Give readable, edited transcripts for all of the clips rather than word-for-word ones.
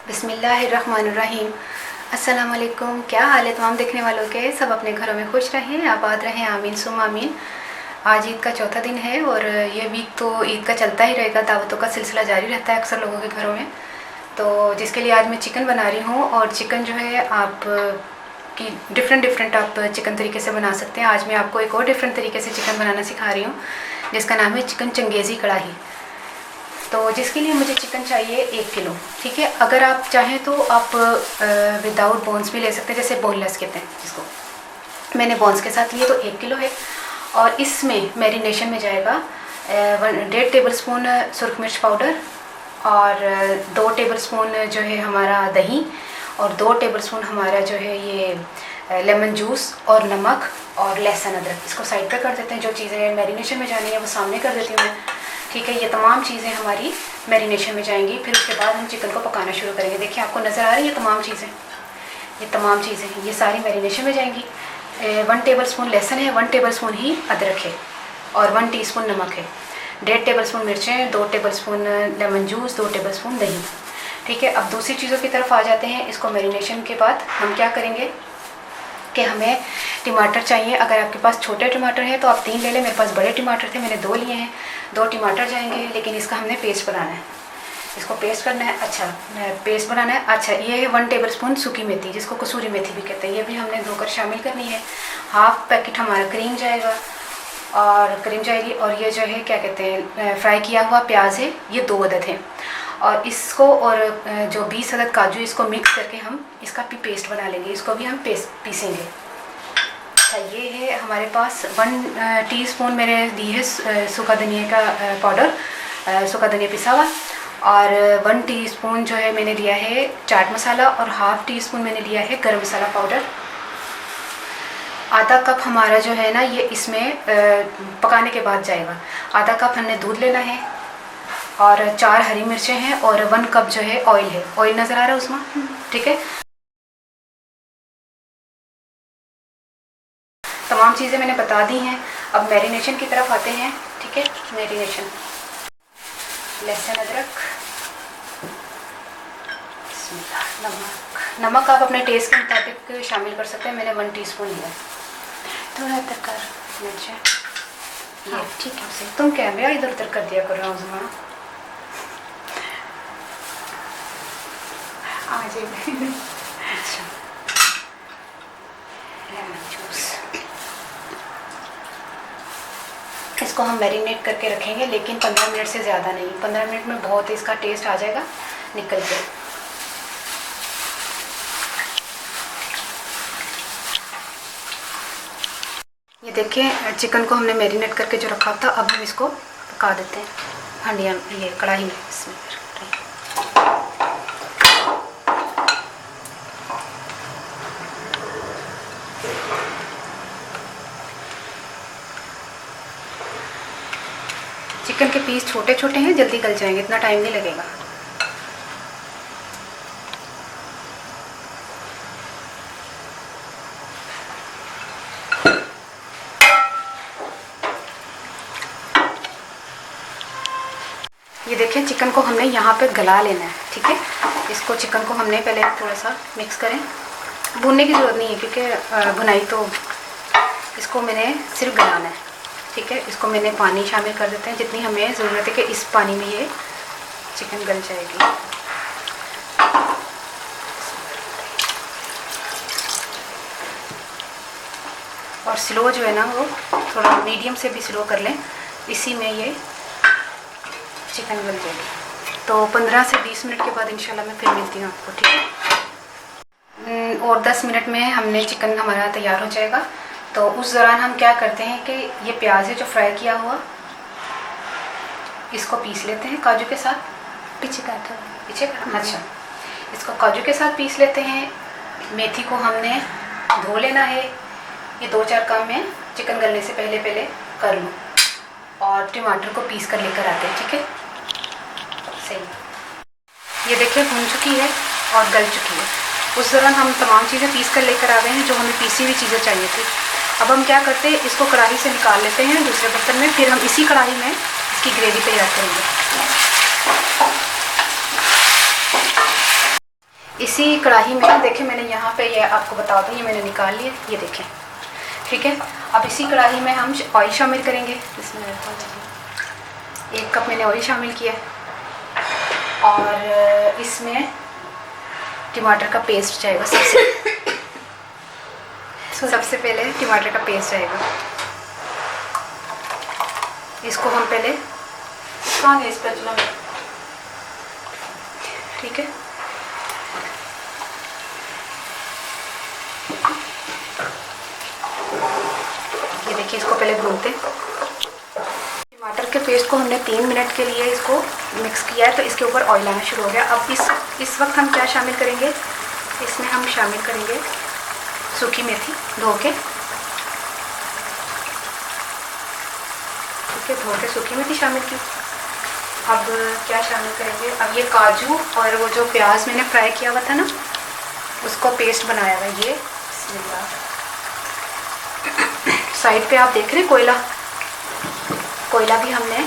बिस्मिल्लाहिर्रहमानिर्रहीम। अस्सलाम वालेकुम। क्या हाल है तमाम देखने वालों के? सब अपने घरों में खुश रहें, आबाद रहें, आमीन सुम आमीन। आज ईद का चौथा दिन है और ये वीक तो ईद का चलता ही रहेगा, दावतों का सिलसिला जारी रहता है अक्सर लोगों के घरों में। तो जिसके लिए आज मैं चिकन बना रही हूँ और चिकन जो है आप कि डिफरेंट आप चिकन तरीके से बना सकते हैं। आज मैं आपको एक और डिफरेंट तरीके से चिकन बनाना सिखा रही हूँ जिसका नाम है चिकन चंगेज़ी कढ़ाई। तो जिसके लिए मुझे चिकन चाहिए 1 किलो, ठीक है। अगर आप चाहें तो आप विदाउट बोन्स भी ले सकते हैं, जैसे बोनलेस कहते हैं जिसको। मैंने बोन्स के साथ लिए तो 1 किलो है। और इसमें मैरिनेशन में जाएगा 1.5 टेबल स्पून सुरख मिर्च पाउडर और 2 टेबल स्पून जो है हमारा दही और 2 टेबल स्पून हमारा जो है ये लेमन जूस और नमक और लहसुन अदरक। इसको साइड पर कर देते हैं। जो चीज़ें मैरिनेशन में जानी है वो सामने कर देती हूँ मैं, ठीक है। ये तमाम चीज़ें हमारी मैरिनेशन में जाएंगी। फिर उसके बाद हम चिकन को पकाना शुरू करेंगे। देखिए आपको नज़र आ रही है ये तमाम चीज़ें ये सारी मैरिनेशन में जाएंगी। 1 टेबल स्पून लहसुन है, 1 टेबल स्पून ही अदरक है और 1 टीस्पून नमक है, 1.5 टेबल स्पून मिर्चें, 2 table spoon lemon juice, 2 table spoon दही, ठीक है। अब दूसरी चीज़ों की तरफ आ जाते हैं। इसको मैरिनेशन के बाद हम क्या करेंगे कि हमें टमाटर चाहिए। अगर आपके पास छोटे टमाटर हैं तो आप 3 ले लें। मेरे पास बड़े टमाटर थे, मैंने 2 लिए हैं। 2 टमाटर जाएंगे, लेकिन इसका हमने पेस्ट बनाना है। इसको पेस्ट करना है। अच्छा, पेस्ट बनाना है। अच्छा, ये है 1 टेबल स्पून सूखी मेथी, जिसको कसूरी मेथी भी कहते हैं। ये भी हमने धोकर शामिल करनी है। हाफ पैकेट हमारा क्रीम जाएगा और ये जो है क्या कहते हैं फ्राई किया हुआ प्याज है, ये 2 अदद है। और इसको और जो 20 अदद काजू, इसको मिक्स करके हम इसका भी पेस्ट बना लेंगे। इसको भी हम पीसेंगे। अच्छा, ये है हमारे पास 1 टीस्पून मैंने दी है सूखा धनिया का पाउडर, सूखा धनिया पिसा हुआ। और 1 टीस्पून जो है मैंने लिया है चाट मसाला और हाफ टी स्पून मैंने लिया है गरम मसाला पाउडर। आधा कप हमारा जो है ना ये इसमें पकाने के बाद जाएगा। आधा कप हमने दूध लेना है और 4 हरी मिर्चें हैं और 1 कप जो है ऑयल है। ऑयल नज़र आ रहा है उसमें, ठीक है। तमाम चीज़ें मैंने बता दी हैं। अब मैरिनेशन की तरफ आते हैं, ठीक है। मैरिनेशन, लहसुन अदरक, नमक आप अपने टेस्ट के मुताबिक शामिल कर सकते हैं। मैंने 1 टीस्पून लिया। थोड़ा तक कर मिर्चें, ये ठीक है। उसे तुम कैमरा इधर उधर कर दिया करो उजमा आ जाए। अच्छा, लेमन जूस, इसको हम मैरिनेट करके रखेंगे, लेकिन 15 मिनट से ज़्यादा नहीं। 15 मिनट में बहुत इसका टेस्ट आ जाएगा निकल के। ये देखिए चिकन को हमने मैरिनेट करके जो रखा था, अब हम इसको पका देते हैं हंडिया ये कढ़ाई में। इसमें चिकन के पीस छोटे छोटे हैं, जल्दी गल जाएंगे, इतना टाइम नहीं लगेगा। ये देखिए चिकन को हमने यहाँ पे गला लेना है, ठीक है। इसको चिकन को हमने पहले थोड़ा सा मिक्स करें। भूनने की ज़रूरत नहीं है क्योंकि भुनाई तो, इसको मैंने सिर्फ गलाना है, ठीक है। इसको मैंने पानी शामिल कर देते हैं जितनी हमें ज़रूरत है कि इस पानी में ये चिकन गल जाएगी। और स्लो जो है ना वो थोड़ा मीडियम से भी स्लो कर लें, इसी में ये चिकन गल जाएगी। तो 15 से 20 मिनट के बाद इंशाल्लाह मैं फिर मिलती हूँ आपको, ठीक है। और 10 मिनट में हमने चिकन हमारा तैयार हो जाएगा। तो उस दौरान हम क्या करते हैं कि ये प्याज है जो फ्राई किया हुआ, इसको पीस लेते हैं काजू के साथ। पीछे का अच्छा, इसको काजू के साथ पीस लेते हैं। मेथी को हमने धो लेना है। ये 2-4 काम मैं चिकन गलने से पहले कर लूँ। और टमाटर को पीस कर लेकर आते हैं, ठीक है। सही, ये देखिए भून चुकी है और गल चुकी है। उस दौरान हम तमाम चीज़ें पीस कर लेकर आ गए हैं जो हमें पीसी हुई चीज़ें चाहिए थी। अब हम क्या करते हैं, इसको कढ़ाई से निकाल लेते हैं दूसरे बर्तन में। फिर हम इसी कढ़ाई में इसकी ग्रेवी तैयार करेंगे। इसी कढ़ाई में देखें मैंने यहाँ पे ये आपको बता दूँ, ये मैंने निकाल लिया, ये देखें, ठीक है। अब इसी कढ़ाई में हम ऑयल शामिल करेंगे। इसमें 1 कप मैंने ऑयल शामिल किया और इसमें टमाटर का पेस्ट जाएगा। सबसे पहले टमाटर का पेस्ट जाएगा। इसको हम पहले इस पर ठीक है, ये देखिए इसको पहले भूनते। टमाटर के पेस्ट को हमने 3 मिनट के लिए इसको मिक्स किया है, तो इसके ऊपर ऑयल आना शुरू हो गया। अब इस वक्त हम क्या शामिल करेंगे, इसमें हम शामिल करेंगे सूखी मेथी धो के, ठीक है, धो के सूखी मेथी शामिल की। अब क्या शामिल करेंगे, अब ये काजू और वो जो प्याज मैंने फ्राई किया हुआ था ना, उसको पेस्ट बनाया हुआ ये। साइड पे आप देख रहे हैं कोयला भी हमने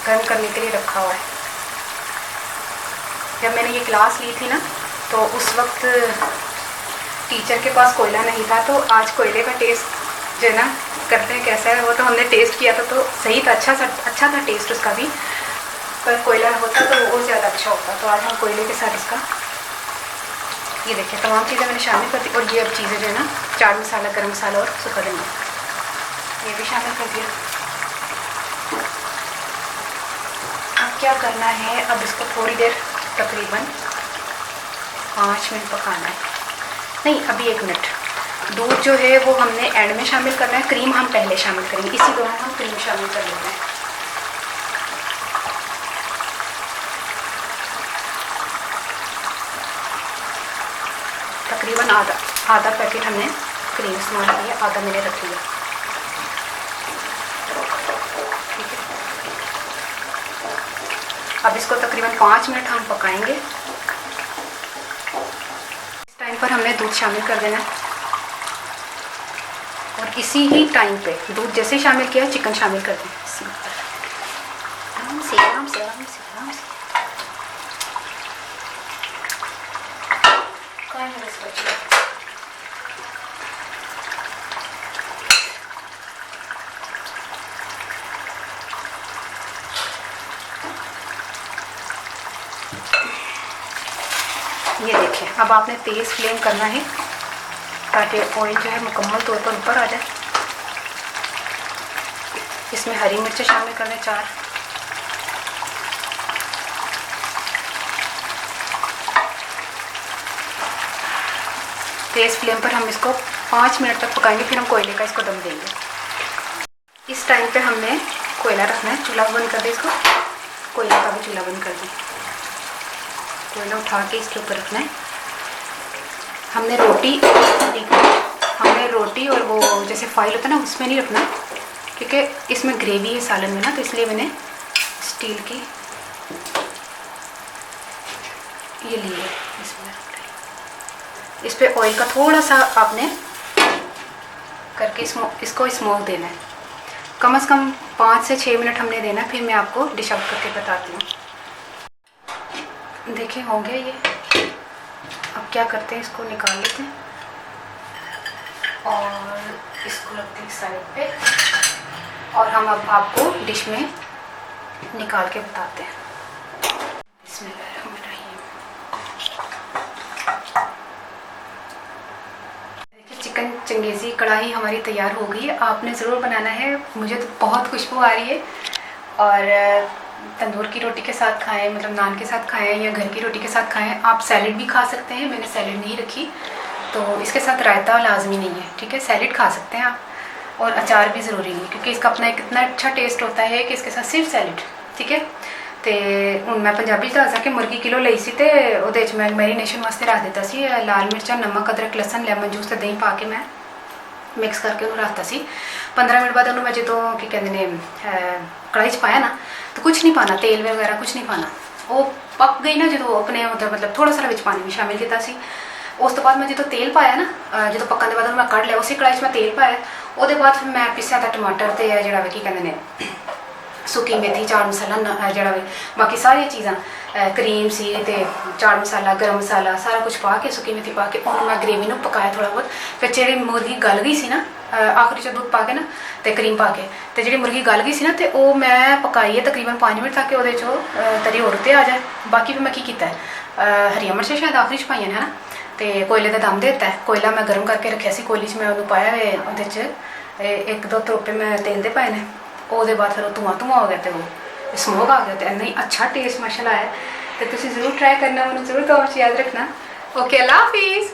गर्म करने के लिए रखा हुआ है। जब मैंने ये क्लास ली थी ना, तो उस वक्त टीचर के पास कोयला नहीं था, तो आज कोयले का टेस्ट जो है ना करते हैं कैसा है, वो तो हमने टेस्ट किया था, तो सही था, अच्छा था टेस्ट उसका भी। पर कोयला होता तो वो ज़्यादा अच्छा होता। तो आज हम कोयले के साथ इसका, ये देखिए तमाम चीज़ें मैंने शामिल कर दी। और ये अब चीज़ें जो है ना, चाट मसाला, गरम मसाला और सूखा धनिया, ये भी शामिल कर दिया। अब क्या करना है, अब इसको थोड़ी देर तकरीबन 5 मिनट पकाना है। नहीं, अभी 1 मिनट। दूध जो है वो हमने एंड में शामिल करना है, क्रीम हम पहले शामिल करेंगे। इसी दौरान हम क्रीम शामिल कर लेते हैं। तकरीबन आधा पैकेट हमने क्रीम इस्तेमाल किया, आधा मैंने रख लिया, ठीक है। अब इसको तकरीबन 5 मिनट हम पकाएंगे। इस टाइम पर हमने दूध शामिल कर देना है और इसी ही टाइम पे दूध जैसे शामिल किया चिकन शामिल कर दें। आराम से ये देखें। अब आपने तेज़ फ्लेम करना है ताकि ऑयल जो है मुकम्मल तौर पर ऊपर आ जाए। इसमें हरी मिर्चें शामिल कर दें 4। तेज़ फ्लेम पर हम इसको 5 मिनट तक पकाएंगे, फिर हम कोयले का इसको दम देंगे। इस टाइम पे हमने कोयला रखना है, चूल्हा बंद कर दें इसको, कोयले का भी चूल्हा बंद कर दें। कोयला उठा के इसके ऊपर रखना है। हमने रोटी और वो जैसे फाइल होता है ना, उसमें नहीं रखना, क्योंकि इसमें ग्रेवी है सालन में ना, तो इसलिए मैंने स्टील की ये ली है। इस पे ऑयल का थोड़ा सा आपने करके इसको स्मोक देना है। कम से कम 5 से 6 मिनट हमने देना है, फिर मैं आपको डिश आउट करके बताती हूँ। देखिए हो गया ये। अब क्या करते हैं, इसको निकाल लेते हैं और इसको रखते हैं साइड पे, और हम अब आपको डिश में निकाल के बताते हैं। देखिए चिकन चंगेज़ी कढ़ाई हमारी तैयार हो गई है। आपने ज़रूर बनाना है, मुझे तो बहुत खुशबू आ रही है। और तंदूर की रोटी के साथ खाएं, मतलब नान के साथ खाएं या घर की रोटी के साथ खाएं। आप सैलेड भी खा सकते हैं, मैंने सैलेड नहीं रखी, तो इसके साथ रायता लाजमी नहीं है, ठीक है। सैलेड खा सकते हैं आप, और अचार भी ज़रूरी नहीं, क्योंकि इसका अपना एक इतना अच्छा टेस्ट होता है कि इसके साथ सिर्फ सैलेड, ठीक है। तो हूँ मैं पंजाबी दसा कि मुर्गी किलो ली सी, तो वो मैं मैरीनेशन वास्ते रख दिता सी। लाल मिर्चा, नमक, अदरक, लसन, लेमन जूस तो दही पा के मैं मिक्स करके उन्होंने रखता सी। 15 मिनट बाद उन्होंने मैं जो की कहते हैं कढ़ाई च पाया ना, तो कुछ नहीं पाना, तेल वगैरह कुछ नहीं पाना। वो पक गई ना जो अपने मतलब थोड़ा सा विच पानी भी शामिल किया सी। उस तो बाद मैं जो तेल पाया ना, जो पकने के बाद मैं कढ़ लिया, उसी कढ़ाई में तेल पाया। वो बाद फिर मैं पिसा था टमाटर तो जोड़ा की कहते हैं सुकी मेथी, चाट मसाला जोड़ा बाकी सारिया चीज़ा ਕਰੀਮ ਸੀ ਤੇ ਚਾਟ ਮਸਾਲਾ, ਗਰਮ ਮਸਾਲਾ ਸਾਰਾ ਕੁਝ ਪਾ ਕੇ, ਸੁੱਕੀ ਮੇਥੀ ਪਾ ਕੇ ਉਹਨੂੰ ਮੈਂ ਗ੍ਰੇਵੀ ਨੂੰ ਪਕਾਇਆ ਥੋੜਾ ਬਹੁਤ। ਫਿਰ ਜਿਹੜੀ ਮੁਰਗੀ ਗਲ ਗਈ ਸੀ ਨਾ, ਆਖਰੀ 'ਚ ਦੁੱਧ ਪਾ ਕੇ ਨਾ ਤੇ ਕਰੀਮ ਪਾ ਕੇ, ਤੇ ਜਿਹੜੀ ਮੁਰਗੀ ਗਲ ਗਈ ਸੀ ਨਾ ਤੇ ਉਹ ਮੈਂ ਪਕਾਈ ਹੈ ਤਕਰੀਬਨ 5 ਮਿੰਟ ਤੱਕ, ਉਹਦੇ 'ਚੋਂ ਤਰੀ ਹੋਰ ਉੱਤੇ ਆ ਜਾਏ। ਬਾਕੀ ਫਿਰ ਮੈਂ ਕੀ ਕੀਤਾ ਹਰੀਆਂ ਮਿਰਚਾਂ ਸ਼ਾਇਦ ਆਖਰੀ 'ਚ ਪਾਈਆਂ ਨੇ ਹੈ ਨਾ, ਤੇ ਕੋਇਲੇ ਦਾ ਦਮ ਦੇ ਦਿੱਤਾ। ਕੋਇਲਾ ਮੈਂ ਗਰਮ ਕਰਕੇ ਰੱਖਿਆ ਸੀ, ਕੋਇਲੇ 'ਚ ਮੈਂ ਉਹਨੂੰ ਪਾਇਆ ਹੋਇਆ, ਉਹਦੇ 'ਚ 1-2 ਤਰੋਪੇ ਮੈਂ ਤੇਲ ਦੇ ਪਾਏ ਨੇ। ਉਹਦੇ ਬਾਅਦ ਫਿਰ ਉਹ ਧੂਆਂ ਹੋ ਗਿਆ ਤੇ ਉਹ ਸਮੋਕ ਆ ਗਿਆ, ਤੇ ਇੰਨਾ ਹੀ ਅੱਛਾ ਟੇਸਟ ਮਾਸ਼ਾਅੱਲਾ ਆਇਆ। ਤੇ ਤੁਸੀਂ ਜ਼ਰੂਰ ਟਰਾਈ ਕਰਨਾ, ਮੈਨੂੰ ਜ਼ਰੂਰ ਕਮੈਂਟ 'ਚ ਯਾਦ ਰੱਖਣਾ। ਓਕੇ, ਅੱਲਾ ਹਾਫਿਜ਼।